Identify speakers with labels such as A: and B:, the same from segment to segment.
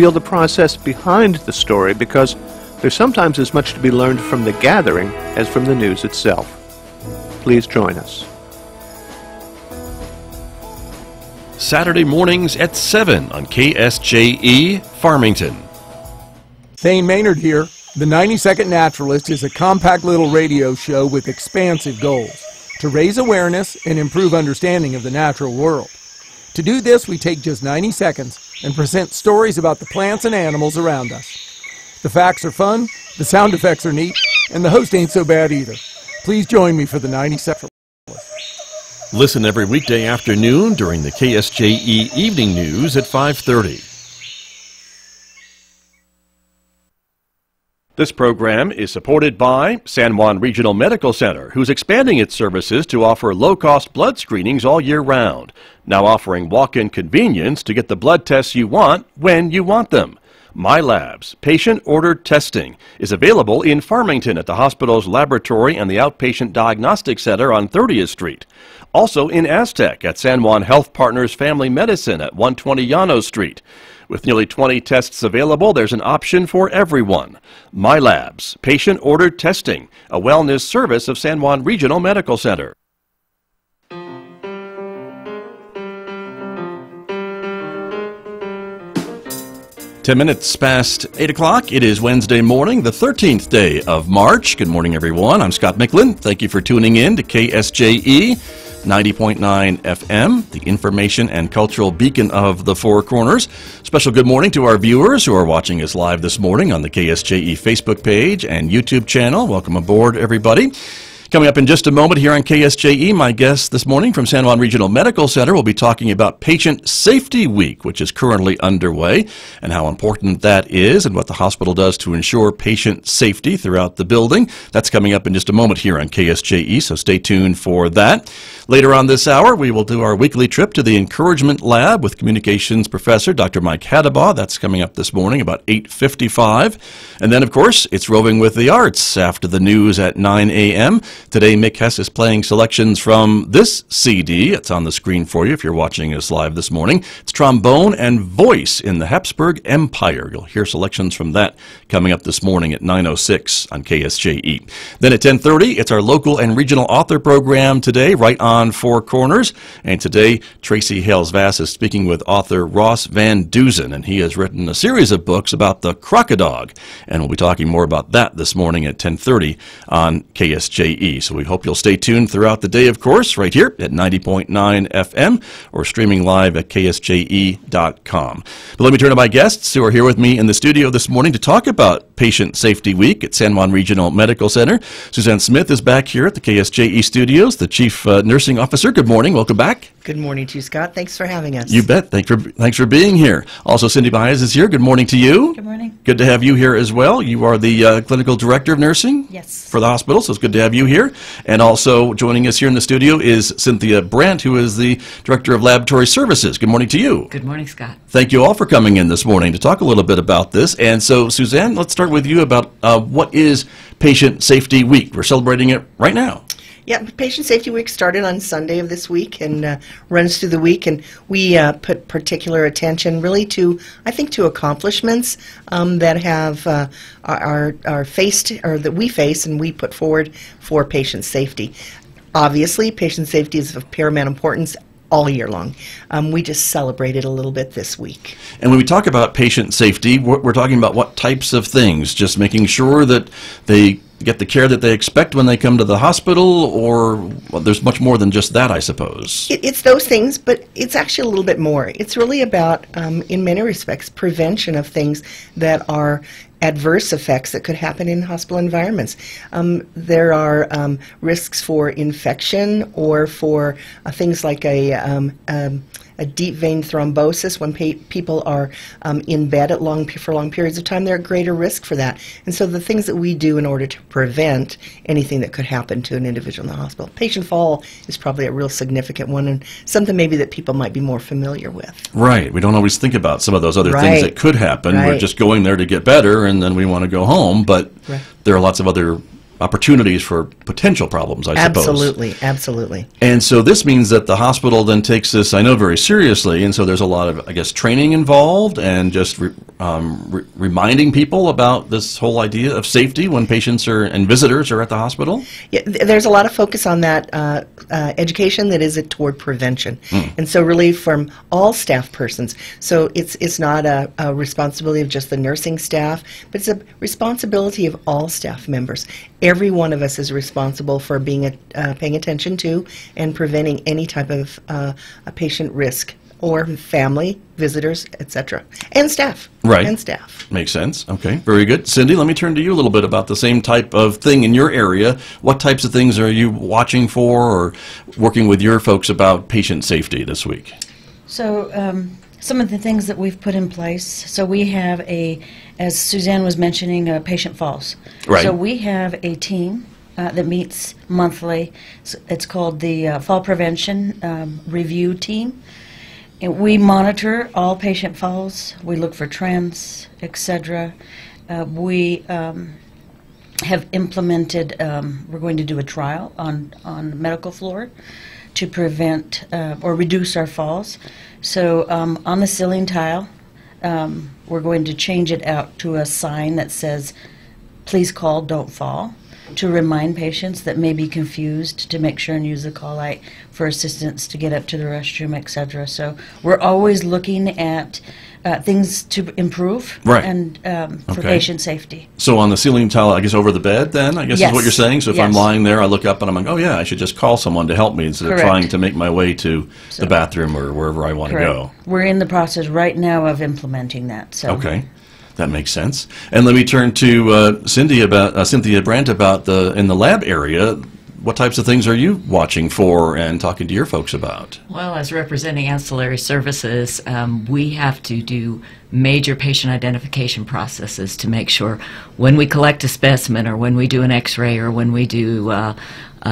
A: reveal the process behind the story because there's sometimes as much to be learned from the gathering as from the news itself. Please join us.
B: Saturday mornings at 7 on KSJE, Farmington.
C: Thane Maynard here. The 90-Second Naturalist is a compact little radio show with expansive goals to raise awareness and improve understanding of the natural world. To do this, we take just 90 seconds and present stories about the plants and animals around us. The facts are fun, the sound effects are neat, and the host ain't so bad either. Please join me for the 90-Second.
B: Listen every weekday afternoon during the KSJE Evening News at 5:30. This program is supported by San Juan Regional Medical Center, who's expanding its services to offer low-cost blood screenings all year round, now offering walk-in convenience to get the blood tests you want when you want them. MyLabs, patient-ordered testing, is available in Farmington at the hospital's laboratory and the Outpatient Diagnostic Center on 30th Street. Also in Aztec at San Juan Health Partners Family Medicine at 120 Llanos Street. With nearly 20 tests available, there's an option for everyone. MyLabs, patient-ordered testing, a wellness service of San Juan Regional Medical Center. 10 minutes past 8 o'clock. It is Wednesday morning, the 13th day of March. Good morning, everyone. I'm Scott Michlin. Thank you for tuning in to KSJE 90.9 FM, the information and cultural beacon of the Four Corners. Special good morning to our viewers who are watching us live this morning on the KSJE Facebook page and YouTube channel. Welcome aboard, everybody. Coming up in just a moment here on KSJE, my guest this morning from San Juan Regional Medical Center will be talking about Patient Safety Week, which is currently underway, and how important that is and what the hospital does to ensure patient safety throughout the building. That's coming up in just a moment here on KSJE, so stay tuned for that. Later on this hour, we will do our weekly trip to the Encouragement Lab with Communications Professor Dr. Mike Hadabaugh. That's coming up this morning about 8:55. And then, of course, it's Roving with the Arts after the news at 9 a.m. Today, Mick Hess is playing selections from this CD. It's on the screen for you if you're watching us live this morning. It's Trombone and Voice in the Habsburg Empire. You'll hear selections from that coming up this morning at 9:06 on KSJE. Then at 10:30, it's our local and regional author program today, right on Four Corners. And today, Tracy Hales-Vass is speaking with author Ross Van Dusen, and he has written a series of books about the crocodog. And we'll be talking more about that this morning at 10:30 on KSJE. So we hope you'll stay tuned throughout the day, of course, right here at 90.9 FM or streaming live at KSJE.com. But let me turn to my guests who are here with me in the studio this morning to talk about Patient Safety Week at San Juan Regional Medical Center. Suzanne Smith is back here at the KSJE studios, the Chief Nursing Officer. Good morning. Welcome back.
D: Good morning to you, Scott. Thanks for having us.
B: You bet. Thanks for being here. Also, Cindy Baez is here. Good morning to you.
E: Good morning.
B: Good to have you here as well. You are the Clinical Director of Nursing for the hospital, so it's good to have you here. And also joining us here in the studio is Cynthia Brandt, who is the Director of Laboratory Services. Good morning to you.
E: Good morning, Scott.
B: Thank you all for coming in this morning to talk a little bit about this. And so, Suzanne, let's start with you about what is Patient Safety Week. We're celebrating it right now.
D: Yeah, Patient Safety Week started on Sunday of this week and runs through the week, and we put particular attention really to, I think, to accomplishments that have are faced, or that we face and we put forward for patient safety. Obviously, patient safety is of paramount importance all year long. We just celebrated a little bit this week.
B: And when we talk about patient safety, we're talking about what types of things? Just making sure that they get the care that they expect when they come to the hospital, or well, there's much more than just that, I suppose.
D: It's those things, but it's actually a little bit more. It's really about, in many respects, prevention of things that are adverse effects that could happen in hospital environments. There are risks for infection or for things like a deep vein thrombosis. When people are in bed for long periods of time, they're at greater risk for that. And so the things that we do in order to prevent anything that could happen to an individual in the hospital. Patient fall is probably a real significant one, and something maybe that people might be more familiar with.
B: Right. We don't always think about some of those other things that could happen. We're just going there to get better, and then we want to go home. But there are lots of other opportunities for potential problems, I suppose.
D: Absolutely, absolutely.
B: And so this means that the hospital then takes this, I know, very seriously, and so there's a lot of, I guess, training involved and just reminding people about this whole idea of safety when patients and visitors are at the hospital?
D: Yeah, there's a lot of focus on that education that is toward prevention. And so really from all staff persons. So it's not a responsibility of just the nursing staff, but it's a responsibility of all staff members. Every one of us is responsible for being paying attention to and preventing any type of a patient risk or family, visitors, etc. And staff.
B: Right.
D: And staff.
B: Makes sense. Okay, very good. Cindy, let me turn to you a little bit about the same type of thing in your area. What types of things are you watching for or working with your folks about patient safety this week?
E: So some of the things that we've put in place, so we have as Suzanne was mentioning, patient falls.
B: Right.
E: So we have a team that meets monthly. It's called the Fall Prevention Review Team. And we monitor all patient falls. We look for trends, etc. We have implemented, we're going to do a trial on the medical floor to prevent or reduce our falls. So on the ceiling tile, we're going to change it out to a sign that says, "Please call, don't fall," to remind patients that may be confused to make sure and use the call light for assistance to get up to the restroom, etc. So we're always looking at things to improve
B: Right.
E: and for
B: Okay.
E: patient safety.
B: So on the ceiling tile, I guess over the bed then, I guess is what
E: Yes.
B: you're saying? So if I'm
E: Yes.
B: lying there, I look up and I'm like, oh yeah, I should just call someone to help me instead of
E: Correct.
B: trying to make my way to the bathroom or wherever I want to
E: Correct.
B: go.
E: We're in the process right now of implementing that. So.
B: Okay. That makes sense. And let me turn to Cynthia Brandt about in the lab area. What types of things are you watching for and talking to your folks about?
F: Well, as representing ancillary services, we have to do major patient identification processes to make sure when we collect a specimen or when we do an x-ray or when we do a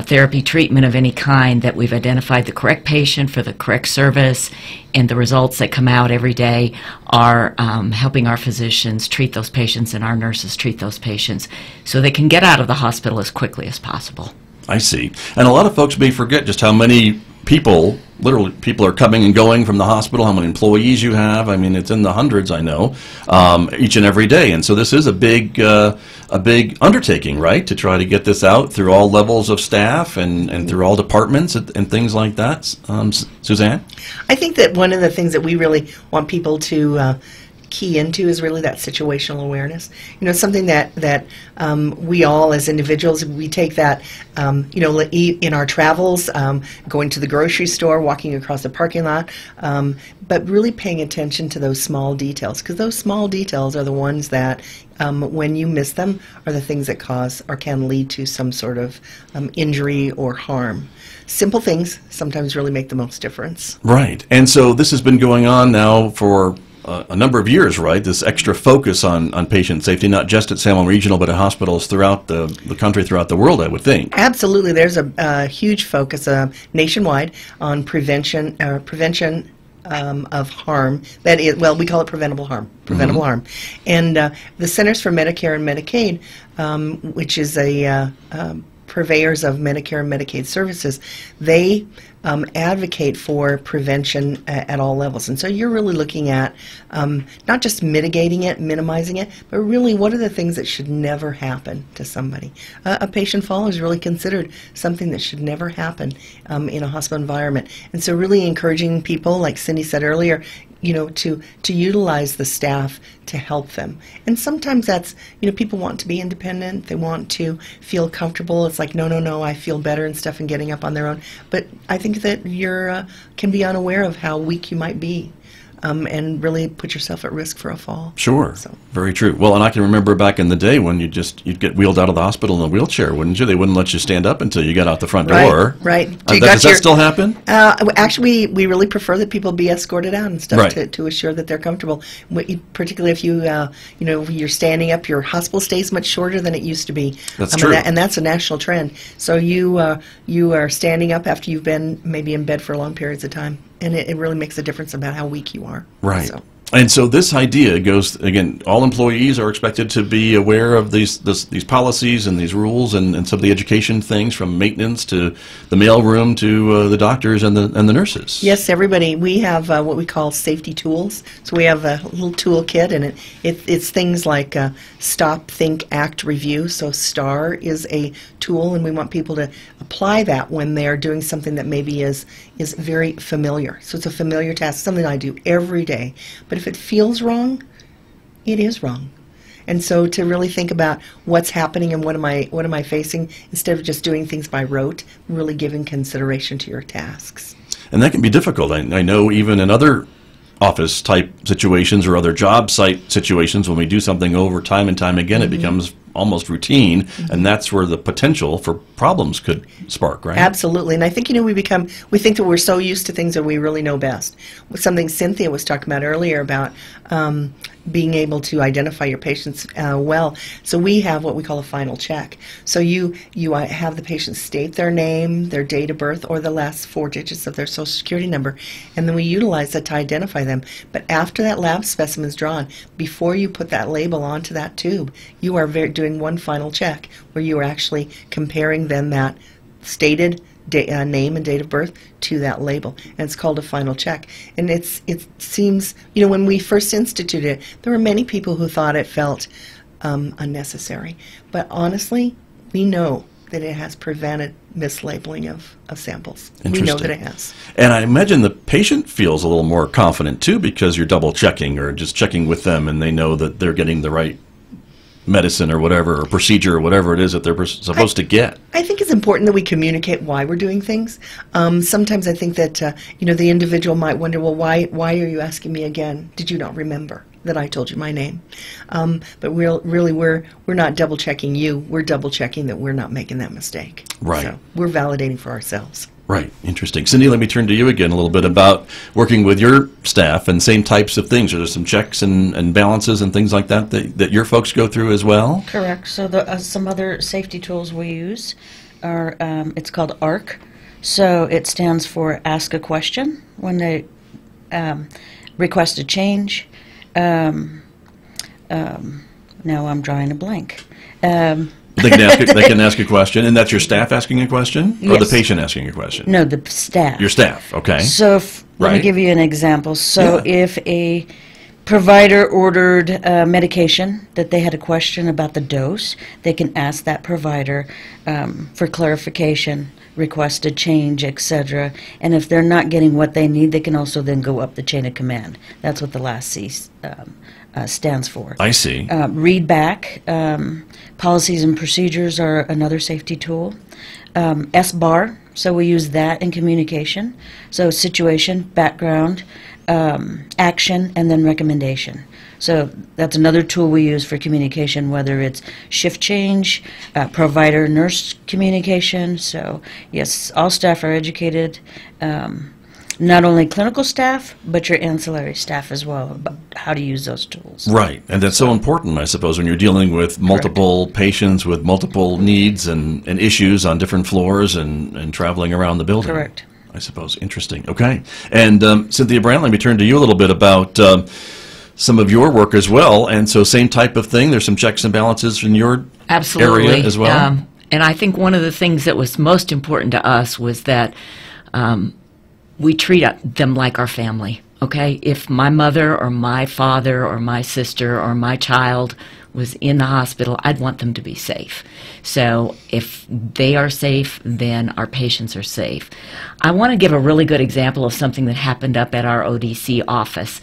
F: therapy treatment of any kind that we've identified the correct patient for the correct service, and the results that come out every day are helping our physicians treat those patients and our nurses treat those patients so they can get out of the hospital as quickly as possible.
B: I see. And a lot of folks may forget just how many people, literally people are coming and going from the hospital, how many employees you have. I mean, it's in the hundreds, I know, each and every day. And so this is a big undertaking, right, to try to get this out through all levels of staff and through all departments and things like that. Suzanne?
D: I think that one of the things that we really want people to key into is really that situational awareness. You know, something that we all as individuals, we take that, you know, in our travels, going to the grocery store, walking across the parking lot, but really paying attention to those small details, because those small details are the ones that, when you miss them, are the things that cause or can lead to some sort of injury or harm. Simple things sometimes really make the most difference.
B: Right. And so this has been going on now for a number of years, right? This extra focus on patient safety, not just at San Juan Regional, but at hospitals throughout the country, throughout the world, I would think.
D: Absolutely. There's a huge focus nationwide on prevention of harm. That is, well, we call it preventable harm. Preventable harm. And the Centers for Medicare and Medicaid, which is a purveyors of Medicare and Medicaid services, they advocate for prevention at all levels. And so you're really looking at not just mitigating it, minimizing it, but really what are the things that should never happen to somebody. A patient fall is really considered something that should never happen in a hospital environment. And so really encouraging people, like Cindy said earlier, you know, to utilize the staff to help them. And sometimes that's, you know, people want to be independent, they want to feel comfortable. It's like, no, I feel better and stuff and getting up on their own. But I think that you're can be unaware of how weak you might be. And really put yourself at risk for a fall.
B: Sure.
D: So.
B: Very true. Well, and I can remember back in the day when you'd get wheeled out of the hospital in a wheelchair, wouldn't you? They wouldn't let you stand up until you got out the front door.
D: Right.
B: Does that still happen?
D: Actually, we really prefer that people be escorted out and stuff
B: Right.
D: to assure that they're comfortable. Particularly if you, you know, you're standing up, your hospital stays much shorter than it used to be.
B: That's true.
D: And that's a national trend. So you are standing up after you've been maybe in bed for long periods of time. And it really makes a difference about how weak you are.
B: Right.
D: So.
B: And so this idea goes, again, all employees are expected to be aware of these policies and these rules and some of the education things, from maintenance to the mailroom to the doctors and the nurses.
D: Yes, everybody. We have what we call safety tools. So we have a little toolkit, and it's things like stop, think, act, review. So STAR is a tool, and we want people to apply that when they're doing something that maybe is very familiar. So it's a familiar task, something I do every day. But if it feels wrong, it is wrong. And so to really think about what's happening and what am I facing, instead of just doing things by rote, really giving consideration to your tasks.
B: And that can be difficult. I know even in other office type situations or other job site situations, when we do something over time and time again, it becomes almost routine, and that's where the potential for problems could spark, right?
D: Absolutely. And I think, we think that we're so used to things that we really know best. Something Cynthia was talking about earlier about being able to identify your patients well. So we have what we call a final check. So you have the patient state their name, their date of birth, or the last 4 digits of their Social Security number, and then we utilize that to identify them. But after that lab specimen is drawn, before you put that label onto that tube, you are doing one final check where you are actually comparing then that stated name and date of birth to that label, and it's called a final check. And it seems, when we first instituted it, there were many people who thought it felt unnecessary, but honestly, we know that it has prevented mislabeling of samples. We know that it has.
B: And I imagine the patient feels a little more confident too, because you're double checking or just checking with them, and they know that they're getting the right medicine or whatever, or procedure or whatever it is that they're supposed to get.
D: I think it's important that we communicate why we're doing things. Sometimes I think that the individual might wonder, well, why are you asking me again? Did you not remember that I told you my name? But we're not double checking you. We're double checking that we're not making that mistake.
B: Right.
D: So we're validating for ourselves.
B: Right. Interesting. Cindy, let me turn to you again a little bit about working with your staff and same types of things. Are there some checks and balances and things like that your folks go through as well?
E: Correct. So some other safety tools we use are, it's called ARC. So it stands for Ask a Question when they request a change. Now I'm drawing a blank.
B: They can ask a question, and that's your staff asking a question, or
E: Yes.
B: the patient asking a question?
E: No, the staff.
B: Your staff, okay.
E: So let me give you an example. So if a provider ordered medication that they had a question about the dose, they can ask that provider for clarification, request a change, etc. And if they're not getting what they need, they can also then go up the chain of command. That's what the last C stands for.
B: I see.
E: Read back. Policies and procedures are another safety tool. SBAR, so we use that in communication. So situation, background, action, and then recommendation. So that's another tool we use for communication, whether it's shift change, provider-nurse communication. So yes, all staff are educated. Not only clinical staff, but your ancillary staff as well, about how to use those tools.
B: Right, and that's so important, I suppose, when you're dealing with multiple patients with multiple needs and issues on different floors and traveling around the building.
E: Correct.
B: I suppose. Interesting. Okay. And Cynthia Brandt, let me turn to you a little bit about some of your work as well. And so same type of thing, there's some checks and balances in your area as well?
F: And I think one of the things that was most important to us was that we treat them like our family, okay? If my mother or my father or my sister or my child was in the hospital, I'd want them to be safe. So if they are safe, then our patients are safe. I want to give a really good example of something that happened up at our ODC office.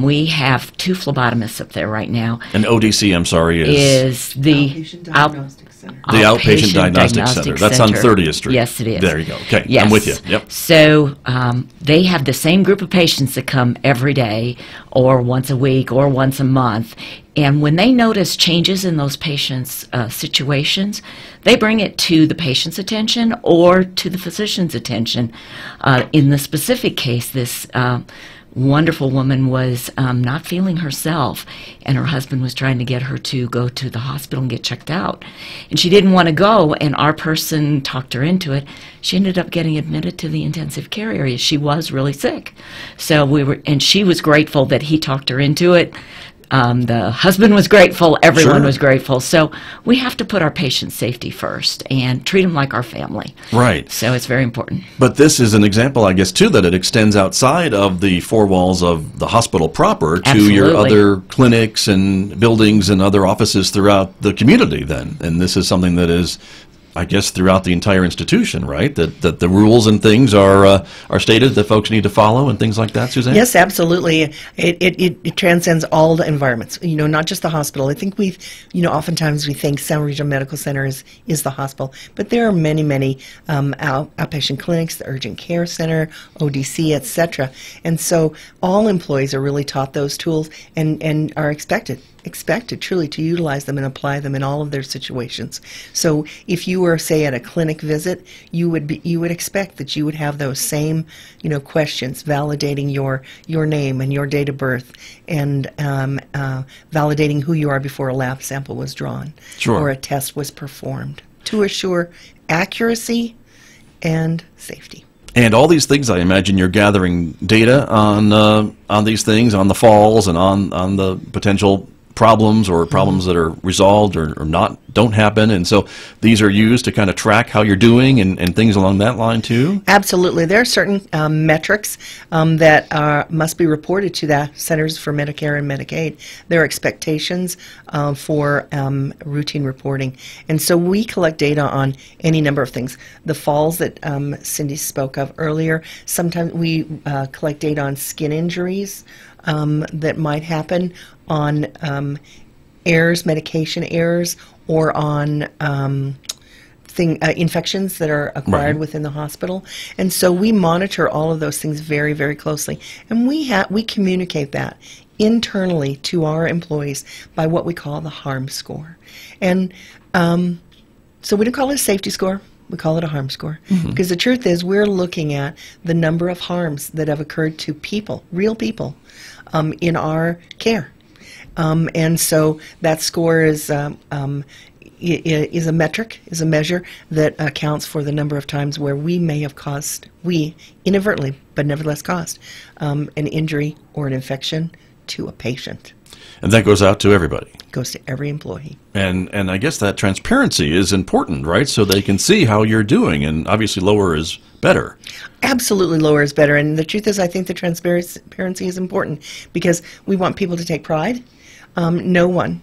F: We have 2 phlebotomists up there right now.
B: And ODC, I'm sorry,
D: Outpatient
B: is
D: Diagnostic Center.
B: The Outpatient Diagnostic Center. That's on 30th Street.
F: Yes, it is.
B: There you go. Okay,
F: Yes.
B: I'm with you. Yep.
F: So they have the same group of patients that come every day or once a week or once a month. And when they notice changes in those patients' situations, they bring it to the patient's attention or to the physician's attention. In the specific case, this wonderful woman was not feeling herself, and her husband was trying to get her to go to the hospital and get checked out. And she didn't want to go, and our person talked her into it. She ended up getting admitted to the intensive care area. She was really sick. And she was grateful that he talked her into it. The husband was grateful, everyone was grateful. So we have to put our patient's safety first and treat them like our family.
B: Right.
F: So it's very important.
B: But this is an example, I guess, too, that it extends outside of the four walls of the hospital proper to your other clinics and buildings and other offices throughout the community then. And this is something that is, I guess, throughout the entire institution, right? That the rules and things are stated that folks need to follow and things like that, Suzanne?
D: Yes, absolutely. It transcends all the environments, not just the hospital. I think oftentimes we think San Juan Regional Medical Center is the hospital, but there are many, many outpatient clinics, the urgent care center, ODC, etc. And so all employees are really taught those tools and are expected truly to utilize them and apply them in all of their situations. So if you were, say, at a clinic visit, you would expect that you would have those same questions validating your name and your date of birth, and validating who you are before a lab sample was drawn or a test was performed, to assure accuracy and safety.
B: And all these things, I imagine you're gathering data on these things, on the falls and on the potential problems or problems that are resolved or don't happen, and so these are used to kind of track how you're doing and things along that line too? Absolutely.
D: There are certain metrics that must be reported to the Centers for Medicare and Medicaid. There are expectations for routine reporting, and so we collect data on any number of things. The falls that Cindy spoke of earlier, sometimes we collect data on skin injuries that might happen, on errors, medication errors, or on infections that are acquired within the hospital. And so we monitor all of those things very, very closely. And we communicate that internally to our employees by what we call the harm score. And so we don't call it a safety score. We call it a harm score. Because the truth is, we're looking at the number of harms that have occurred to people, real people, in our care. And so that score is a metric, is a measure that accounts for the number of times where we may have inadvertently, but nevertheless caused, an injury or an infection to a patient.
B: And that goes out to everybody.
D: Goes to every employee. And
B: I guess that transparency is important, right? So they can see how you're doing, and obviously lower is better.
D: Absolutely, lower is better. And the truth is, I think the transparency is important because we want people to take pride. No one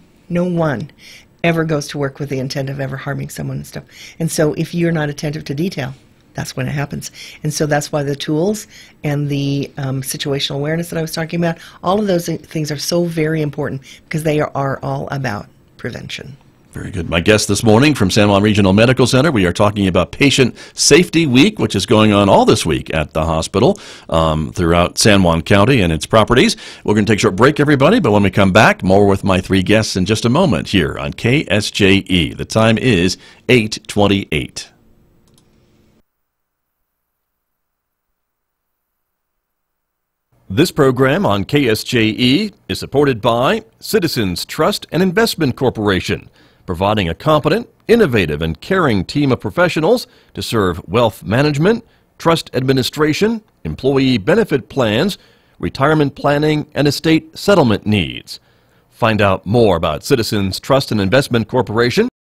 D: ever goes to work with the intent of ever harming someone and stuff. And so if you're not attentive to detail, that's when it happens. And so that's why the tools and the situational awareness that I was talking about, all of those things are so very important because they are all about prevention.
B: Very good. My guest this morning from San Juan Regional Medical Center, we are talking about Patient Safety Week, which is going on all this week at the hospital throughout San Juan County and its properties. We're going to take a short break, everybody, but when we come back, more with my three guests in just a moment here on KSJE. The time is 8:28. This program on KSJE is supported by Citizens Trust and Investment Corporation, providing a competent, innovative, and caring team of professionals to serve wealth management, trust administration, employee benefit plans, retirement planning, and estate settlement needs. Find out more about Citizens Trust and Investment Corporation